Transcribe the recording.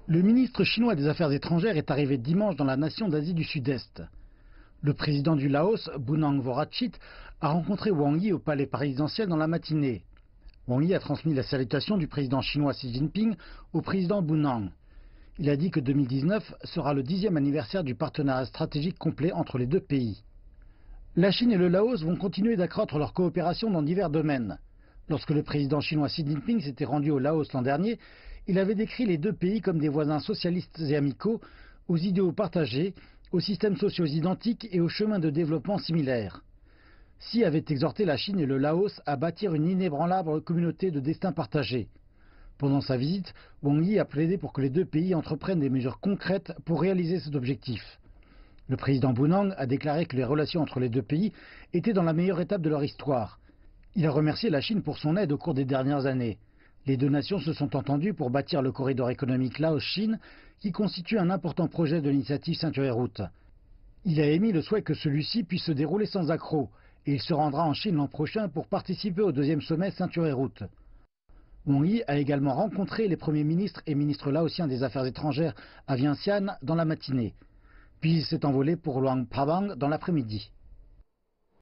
Le ministre chinois des Affaires étrangères est arrivé dimanche dans la nation d'Asie du Sud-Est. Le président du Laos, Bunang Vorachit, a rencontré Wang Yi au palais présidentiel dans la matinée. Wang Yi a transmis la salutation du président chinois Xi Jinping au président Bunang. Il a dit que 2019 sera le 10e anniversaire du partenariat stratégique complet entre les deux pays. La Chine et le Laos vont continuer d'accroître leur coopération dans divers domaines. Lorsque le président chinois Xi Jinping s'était rendu au Laos l'an dernier, il avait décrit les deux pays comme des voisins socialistes et amicaux, aux idéaux partagés, aux systèmes sociaux identiques et aux chemins de développement similaires. Xi avait exhorté la Chine et le Laos à bâtir une inébranlable communauté de destin partagé. Pendant sa visite, Wang Yi a plaidé pour que les deux pays entreprennent des mesures concrètes pour réaliser cet objectif. Le président Bunang a déclaré que les relations entre les deux pays étaient dans la meilleure étape de leur histoire. Il a remercié la Chine pour son aide au cours des dernières années. Les deux nations se sont entendues pour bâtir le corridor économique Laos-Chine, qui constitue un important projet de l'initiative Ceinture et Route. Il a émis le souhait que celui-ci puisse se dérouler sans accroc, et il se rendra en Chine l'an prochain pour participer au deuxième sommet Ceinture et Route. Wang Yi a également rencontré les premiers ministres et ministres laotiens des Affaires étrangères à Vientiane dans la matinée. Puis il s'est envolé pour Luang Prabang dans l'après-midi.